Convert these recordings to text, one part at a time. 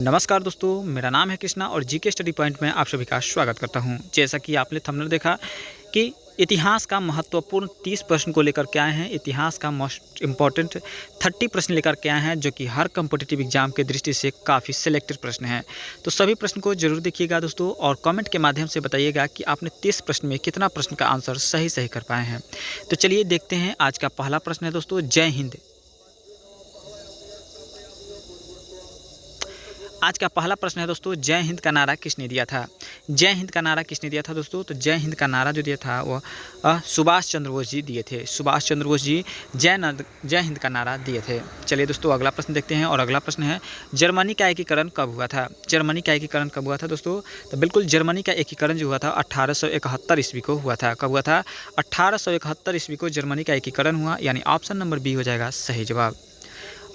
नमस्कार दोस्तों, मेरा नाम है कृष्णा और जीके स्टडी पॉइंट में आप सभी का स्वागत करता हूं। जैसा कि आपने थंबनेल देखा कि इतिहास का महत्वपूर्ण 30 प्रश्न को लेकर के आए हैं। इतिहास का मोस्ट इम्पॉर्टेंट 30 प्रश्न लेकर के आए हैं, जो कि हर कम्पिटिटिव एग्जाम की दृष्टि से काफ़ी सिलेक्टेड प्रश्न हैं। तो सभी प्रश्न को जरूर देखिएगा दोस्तों, और कमेंट के माध्यम से बताइएगा कि आपने 30 प्रश्न में कितना प्रश्न का आंसर सही कर पाए हैं। तो चलिए देखते हैं। आज का पहला प्रश्न है दोस्तों, जय हिंद। आज का पहला प्रश्न है दोस्तों, जय हिंद का नारा किसने दिया था? जय हिंद का नारा किसने दिया था दोस्तों? तो जय हिंद का नारा जो दिया था वह सुभाष चंद्र बोस जी दिए थे। सुभाष चंद्र बोस जी जय हिंद का नारा दिए थे। चलिए दोस्तों अगला प्रश्न देखते हैं, और अगला प्रश्न है, जर्मनी का एकीकरण कब हुआ था? जर्मनी का एकीकरण कब हुआ था दोस्तों? तो बिल्कुल जर्मनी का एकीकरण जो हुआ था 1871 ईस्वी को हुआ था। कब हुआ था? 1871 ईस्वी को जर्मनी का एकीकरण हुआ, यानी ऑप्शन नंबर बी हो जाएगा सही जवाब।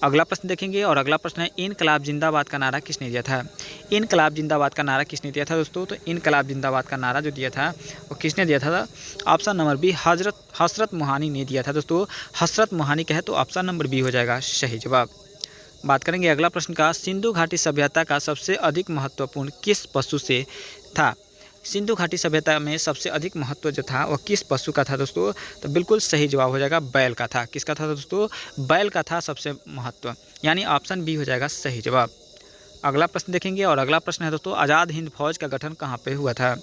अगला प्रश्न देखेंगे, और अगला प्रश्न है, इनकलाब जिंदाबाद का नारा किसने दिया था? इनकलाब जिंदाबाद का नारा किसने दिया था दोस्तों? तो इनकलाब जिंदाबाद का नारा जो दिया था वो किसने दिया था? ऑप्शन नंबर बी हजरत मोहानी ने दिया था दोस्तों। हजरत मोहानी कहे तो ऑप्शन नंबर बी हो जाएगा सही जवाब। बात करेंगे अगला प्रश्न का, सिंधु घाटी सभ्यता का सबसे अधिक महत्वपूर्ण किस पशु से था? सिंधु घाटी सभ्यता में सबसे अधिक महत्व जो था वह किस पशु का था दोस्तों? तो बिल्कुल सही जवाब हो जाएगा बैल का था। किसका था दोस्तों? बैल का था सबसे महत्व, यानी ऑप्शन बी हो जाएगा सही जवाब। अगला प्रश्न देखेंगे, और अगला प्रश्न है दोस्तों, आज़ाद हिंद फौज का गठन कहाँ पे हुआ था?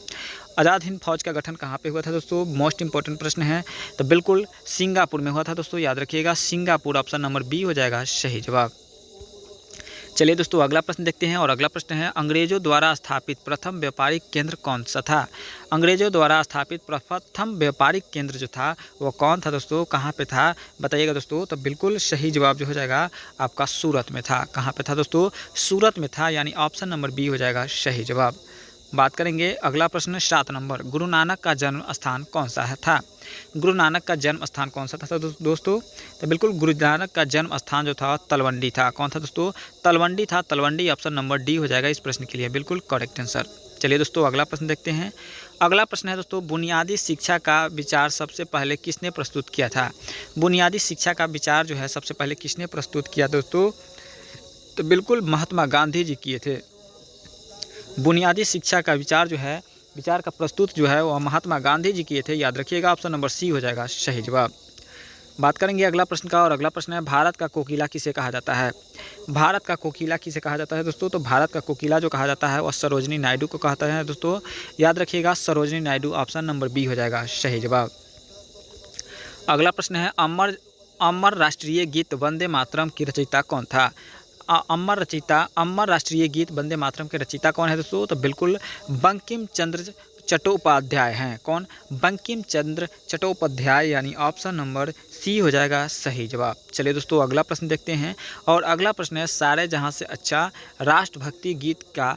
आज़ाद हिंद फौज का गठन कहाँ पे हुआ था दोस्तों? मोस्ट इंपॉर्टेंट प्रश्न है। तो बिल्कुल सिंगापुर में हुआ था दोस्तों, याद रखिएगा सिंगापुर, ऑप्शन नंबर बी हो जाएगा सही जवाब। चलिए दोस्तों अगला प्रश्न देखते हैं, और अगला प्रश्न है, अंग्रेजों द्वारा स्थापित प्रथम व्यापारिक केंद्र कौन सा था? अंग्रेजों द्वारा स्थापित प्रथम व्यापारिक केंद्र जो था वो कौन था दोस्तों? कहाँ पे था बताइएगा दोस्तों। तो बिल्कुल सही जवाब जो हो जाएगा आपका सूरत में था। कहाँ पे था दोस्तों? सूरत में था, यानी ऑप्शन नंबर बी हो जाएगा सही जवाब। बात करेंगे अगला प्रश्न 7 नंबर, गुरु नानक का जन्म स्थान कौन सा था? गुरु नानक का जन्म स्थान कौन सा था दोस्तों? तो बिल्कुल गुरु नानक का जन्म स्थान जो था तलवंडी था। कौन था दोस्तों? तलवंडी था। तलवंडी ऑप्शन नंबर डी हो जाएगा इस प्रश्न के लिए बिल्कुल करेक्ट आंसर। चलिए दोस्तों अगला प्रश्न देखते हैं। अगला प्रश्न है दोस्तों, बुनियादी शिक्षा का विचार सबसे पहले किसने प्रस्तुत किया था? बुनियादी शिक्षा का विचार जो है सबसे पहले किसने प्रस्तुत किया दोस्तों? तो बिल्कुल महात्मा गांधी जी किए थे। बुनियादी शिक्षा का विचार का प्रस्तुत जो है वह महात्मा गांधी जी किए थे। याद रखिएगा ऑप्शन नंबर सी हो जाएगा सही जवाब। बात करेंगे अगला प्रश्न का, और अगला प्रश्न है, भारत का कोकिला किसे कहा जाता है? भारत का कोकिला किसे कहा जाता है दोस्तों? तो भारत का कोकिला जो कहा जाता है वह सरोजिनी नायडू को कहता है दोस्तों। याद रखिएगा Sarojini Naidu, option number B हो जाएगा सही जवाब। अगला प्रश्न है, अमर राष्ट्रीय गीत वंदे मातरम की रचयिता कौन था? अमर राष्ट्रीय गीत वंदे मातरम के रचयिता कौन है दोस्तों? तो बिल्कुल बंकिम चंद्र चट्टोपाध्याय हैं। कौन? बंकिम चंद्र चट्टोपाध्याय, यानी ऑप्शन नंबर सी हो जाएगा सही जवाब। चलिए दोस्तों अगला प्रश्न देखते हैं, और अगला प्रश्न है, सारे जहां से अच्छा राष्ट्रभक्ति गीत का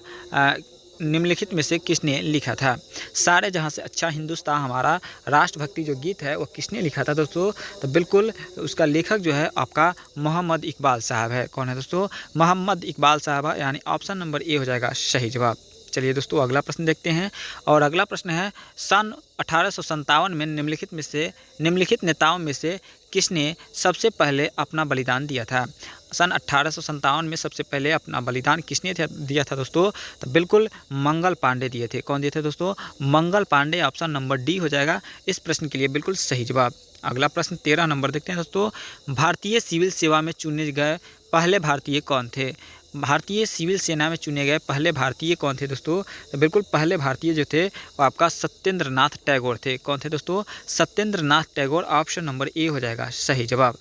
निम्नलिखित में से किसने लिखा था? सारे जहां से अच्छा हिंदुस्तान हमारा राष्ट्रभक्ति जो गीत है वो किसने लिखा था दोस्तों? तो बिल्कुल उसका लेखक जो है आपका मोहम्मद इकबाल साहब है। कौन है दोस्तों? मोहम्मद इकबाल साहब है, यानी ऑप्शन नंबर ए हो जाएगा सही जवाब। चलिए दोस्तों अगला प्रश्न देखते हैं, और अगला प्रश्न है, सन 1857 में निम्नलिखित नेताओं में से किसने सबसे पहले अपना बलिदान दिया था? सन 1857 में सबसे पहले अपना बलिदान किसने दिया था दोस्तों? तो बिल्कुल मंगल पांडे दिए थे। कौन दिए थे दोस्तों? Mangal Pandey, option number D हो जाएगा इस प्रश्न के लिए बिल्कुल सही जवाब। अगला प्रश्न 13 नंबर देखते हैं दोस्तों, भारतीय सिविल सेवा में चुने गए पहले भारतीय कौन थे? भारतीय सिविल सेना में चुने गए पहले भारतीय कौन थे दोस्तों? तो बिल्कुल पहले भारतीय जो थे वो आपका सत्येंद्र नाथ टैगोर थे। कौन थे दोस्तों? Satyendra Nath Tagore, option number A हो जाएगा सही जवाब।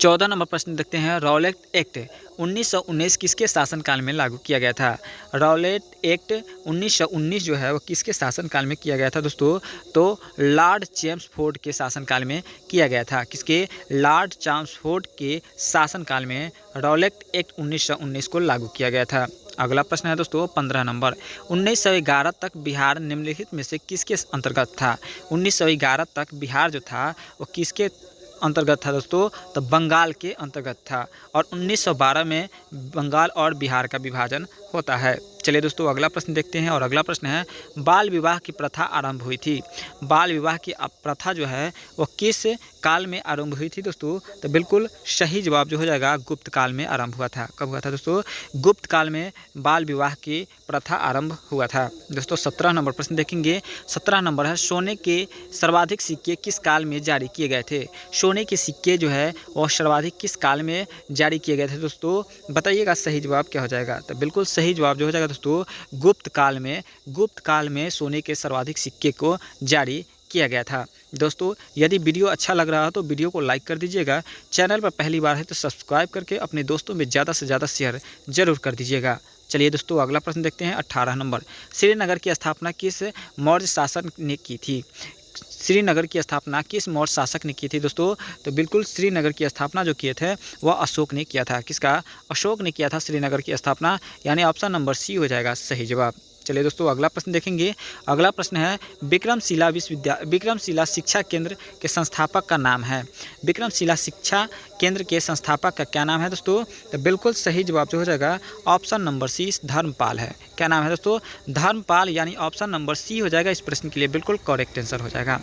14 नंबर प्रश्न देखते हैं, रॉलेट एक्ट 1919 किसके शासनकाल में लागू किया गया था? रॉलेट एक्ट 1919 जो है वो किसके शासनकाल में किया गया था दोस्तों? तो लॉर्ड चेम्सफोर्ड के शासनकाल में किया गया था। किसके? लॉर्ड चेम्सफोर्ड के शासनकाल में रॉलेट एक्ट 1919 को लागू किया गया था। अगला प्रश्न है दोस्तों 15 नंबर, 1911 तक बिहार निम्नलिखित में से किसके अंतर्गत था? 1911 तक बिहार जो था वो किसके अंतर्गत था दोस्तों? तो बंगाल के अंतर्गत था, और 1912 में बंगाल और बिहार का विभाजन होता है। चलिए दोस्तों अगला प्रश्न देखते हैं और अगला प्रश्न है बाल विवाह की प्रथा आरंभ हुई थी। बाल विवाह की प्रथा जो है वो किस काल में आरंभ हुई थी दोस्तों? तो बिल्कुल सही जवाब जो हो जाएगा गुप्त काल में आरंभ हुआ था। कब हुआ था दोस्तों? गुप्त काल में बाल विवाह की प्रथा आरंभ हुआ था। दोस्तों 17 नंबर प्रश्न देखेंगे। 17 नंबर है सोने के सर्वाधिक सिक्के किस काल में जारी किए गए थे? सोने के सिक्के जो है वो सर्वाधिक किस काल में जारी किए गए थे दोस्तों? बताइएगा सही जवाब क्या हो जाएगा। तो बिल्कुल सही जवाब जो हो जाएगा दोस्तों गुप्त काल में सोने के सर्वाधिक सिक्के को जारी किया गया था। दोस्तों यदि वीडियो अच्छा लग रहा हो तो वीडियो को लाइक कर दीजिएगा। चैनल पर पहली बार है तो सब्सक्राइब करके अपने दोस्तों में ज़्यादा से ज़्यादा शेयर जरूर कर दीजिएगा। चलिए दोस्तों अगला प्रश्न देखते हैं। 18 नंबर श्रीनगर की स्थापना किस मौर्य शासक ने की थी? श्रीनगर की स्थापना किस मौर्य शासक ने की थी दोस्तों? तो बिल्कुल श्रीनगर की स्थापना जो किए थे वह अशोक ने किया था। किसका? अशोक ने किया था श्रीनगर की स्थापना, यानी ऑप्शन नंबर सी हो जाएगा सही जवाब। चलिए दोस्तों अगला प्रश्न देखेंगे। अगला प्रश्न है विक्रमशिला शिक्षा केंद्र के संस्थापक का नाम है। विक्रमशिला शिक्षा केंद्र के संस्थापक का क्या नाम है दोस्तों? तो बिल्कुल सही जवाब जो हो जाएगा ऑप्शन नंबर सी धर्मपाल है। क्या नाम है दोस्तों? धर्मपाल, यानी ऑप्शन नंबर सी हो जाएगा इस प्रश्न के लिए बिल्कुल करेक्ट आंसर हो जाएगा।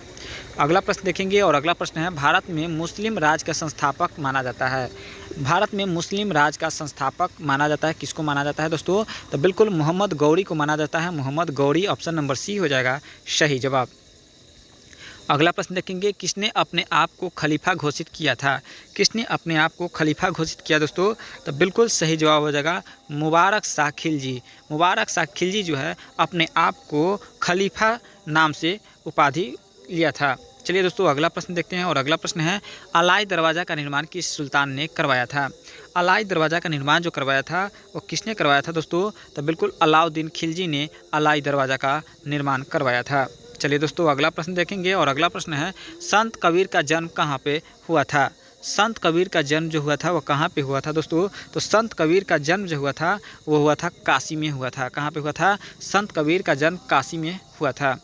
अगला प्रश्न देखेंगे और अगला प्रश्न है भारत में मुस्लिम राज का संस्थापक माना जाता है। भारत में मुस्लिम राज का संस्थापक माना जाता है, किसको माना जाता है दोस्तों? तो बिल्कुल मोहम्मद गौरी को माना जाता है। Mohammad Ghori option number C हो जाएगा सही जवाब। अगला प्रश्न देखेंगे किसने अपने आप को खलीफा घोषित किया था? किसने अपने आप को खलीफा घोषित किया दोस्तों? तो बिल्कुल सही जवाब हो जाएगा मुबारक शाह खिलजी। मुबारक शाह खिलजी जो है अपने आप को खलीफा नाम से उपाधि लिया था। चलिए दोस्तों अगला प्रश्न देखते हैं और अगला प्रश्न है अलाई दरवाज़ा का निर्माण किस सुल्तान ने करवाया था? अलाई दरवाज़ा का निर्माण जो करवाया था वो किसने करवाया था दोस्तों? तो बिल्कुल अलाउद्दीन खिलजी ने अलाई दरवाज़ा का निर्माण करवाया था। चलिए दोस्तों अगला प्रश्न देखेंगे और अगला प्रश्न है संत कबीर का जन्म कहाँ पे हुआ था? संत कबीर का जन्म जो हुआ था वो कहाँ पे हुआ था दोस्तों? तो संत कबीर का जन्म जो हुआ था वो हुआ था काशी में हुआ था। कहाँ पे हुआ था? संत कबीर का जन्म काशी में हुआ था।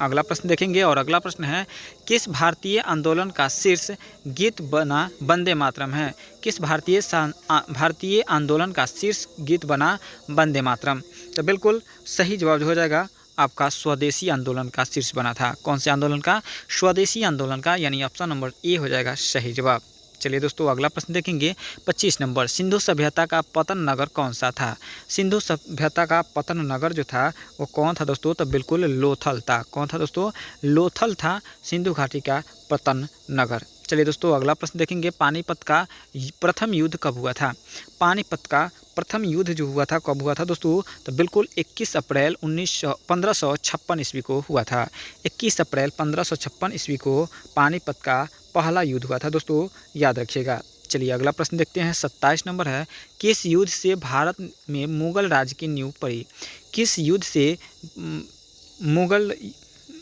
अगला प्रश्न देखेंगे और अगला प्रश्न है किस भारतीय आंदोलन का शीर्ष गीत बना वंदे मातरम है? किस भारतीय आंदोलन का शीर्ष गीत बना वंदे मातरम? तो बिल्कुल सही जवाब हो जाएगा आपका स्वदेशी आंदोलन का शीर्ष बना था। कौन से आंदोलन का? स्वदेशी आंदोलन का, यानी ऑप्शन नंबर ए हो जाएगा सही जवाब। चलिए दोस्तों अगला प्रश्न देखेंगे 25 नंबर सिंधु सभ्यता का पतन नगर कौन सा था? सिंधु सभ्यता का पतन नगर जो था वो कौन था दोस्तों? तो बिल्कुल लोथल था। कौन था दोस्तों? लोथल था सिंधु घाटी का पतन नगर। चलिए दोस्तों अगला प्रश्न देखेंगे पानीपत का प्रथम युद्ध कब हुआ था? पानीपत का प्रथम युद्ध जो हुआ था कब हुआ था दोस्तों? तो बिल्कुल 21 अप्रैल 1556 ईस्वी को हुआ था। 21 अप्रैल 1556 ईस्वी को पानीपत का पहला युद्ध हुआ था दोस्तों, याद रखिएगा। चलिए अगला प्रश्न देखते हैं 27 नंबर है किस युद्ध से भारत में मुगल राज की नींव पड़ी? किस युद्ध से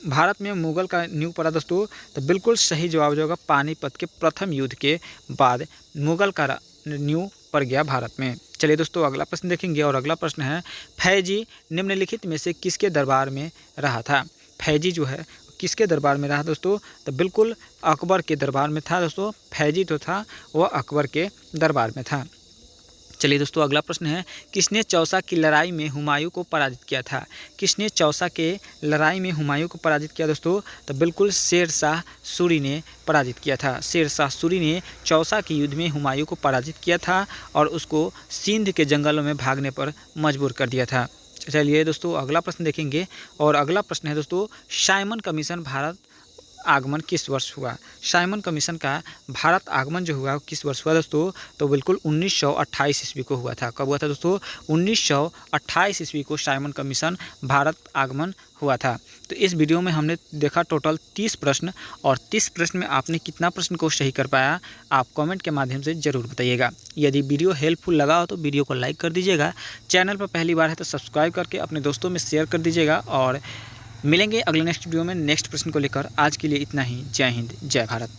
भारत में मुगल का नींव पड़ा दोस्तों? तो बिल्कुल सही जवाब जो होगा पानीपत के प्रथम युद्ध के बाद मुगल का नींव पड़ गया भारत में। चलिए दोस्तों अगला प्रश्न देखेंगे और अगला प्रश्न है फैजी निम्नलिखित में से किसके दरबार में रहा था? फैजी जो है किसके दरबार में रहा दोस्तों? तो बिल्कुल अकबर के दरबार में था दोस्तों। फैजी तो था वह अकबर के दरबार में था। चलिए दोस्तों अगला प्रश्न है किसने चौसा की लड़ाई में हुमायूं को पराजित किया था? किसने चौसा के लड़ाई में हुमायूं को पराजित किया दोस्तों? तो बिल्कुल शेर शाह सूरी ने पराजित किया था। शेर शाह सूरी ने चौसा के युद्ध में हुमायूं को पराजित किया था और उसको सिंध के जंगलों में भागने पर मजबूर कर दिया था। चलिए दोस्तों अगला प्रश्न देखेंगे और अगला प्रश्न है दोस्तों साइमन कमीशन भारत आगमन किस वर्ष हुआ? साइमन कमीशन का भारत आगमन जो हुआ किस वर्ष हुआ दोस्तों? तो बिल्कुल 1928 ईस्वी को हुआ था। कब हुआ था दोस्तों? 1928 ईस्वी को साइमन कमीशन भारत आगमन हुआ था। तो इस वीडियो में हमने देखा टोटल 30 प्रश्न और 30 प्रश्न में आपने कितना प्रश्न को सही कर पाया आप कमेंट के माध्यम से ज़रूर बताइएगा। यदि वीडियो हेल्पफुल लगा हो तो वीडियो को लाइक कर दीजिएगा। चैनल पर पहली बार है तो सब्सक्राइब करके अपने दोस्तों में शेयर कर दीजिएगा और मिलेंगे अगले नेक्स्ट वीडियो में नेक्स्ट प्रश्न को लेकर। आज के लिए इतना ही। जय हिंद, जय भारत।